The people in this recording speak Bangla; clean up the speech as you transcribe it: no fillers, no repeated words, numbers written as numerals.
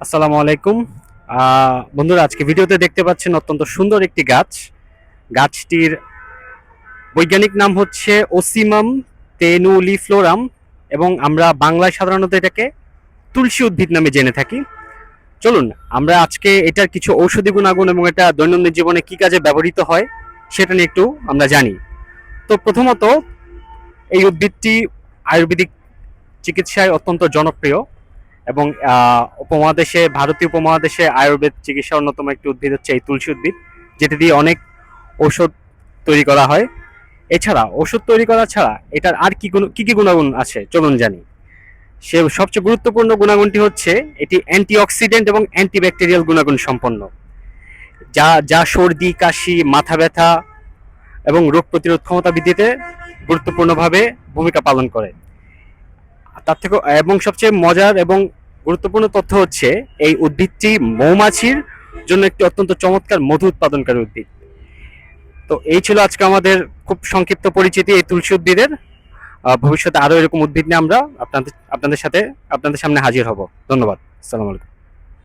আসসালামু আলাইকুম। বন্ধুরা, আজকে ভিডিওতে দেখতে পাচ্ছেন অত্যন্ত সুন্দর একটি গাছ। গাছটির বৈজ্ঞানিক নাম হচ্ছে ওসিমাম তেনুলিফ্লোরাম, এবং আমরা বাংলায় সাধারণত এটাকে তুলসী উদ্ভিদ নামে জেনে থাকি। চলুন আমরা আজকে এটার কিছু ঔষধি গুণাগুণ এবং এটা দৈনন্দিন জীবনে কি কাজে ব্যবহৃত হয় সেটা নিয়ে একটু আমরা জানি। তো প্রথমত, এই উদ্ভিদটি আয়ুর্বেদিক চিকিৎসায় অত্যন্ত জনপ্রিয়, এবং উপমহাদেশে, ভারতীয় উপমহাদেশে আয়ুর্বেদ চিকিৎসার অন্যতম একটি উদ্ভিদ হচ্ছে এই তুলসী উদ্ভিদ, যেটি দিয়ে অনেক ঔষধ তৈরি করা হয়। এছাড়া ওষুধ তৈরি করা ছাড়া এটার আর কি কি গুণাগুণ আছে চলুন জানি। সবচেয়ে গুরুত্বপূর্ণ গুণাগুণটি হচ্ছে এটি অ্যান্টিঅক্সিডেন্ট এবং অ্যান্টিব্যাকটেরিয়াল গুণাগুণ সম্পন্ন, যা যা সর্দি, কাশি, মাথা ব্যথা এবং রোগ প্রতিরোধ ক্ষমতা বৃদ্ধিতে গুরুত্বপূর্ণভাবে ভূমিকা পালন করে। তার থেকে এবং সবচেয়ে মজার এবং গুরুত্বপূর্ণ তথ্য হচ্ছে এই উদ্ভিদটি মৌমাছির জন্য একটি অত্যন্ত চমৎকার মধু উৎপাদনকারী উদ্ভিদ। তো এই ছিল আজকে আমাদের খুব সংক্ষিপ্ত পরিচিতি এই তুলসী উদ্ভিদের। ভবিষ্যতে আরো এরকম উদ্ভিদ নিয়ে আমরা আপনাদের সামনে হাজির হব। ধন্যবাদ। আসসালামু আলাইকুম।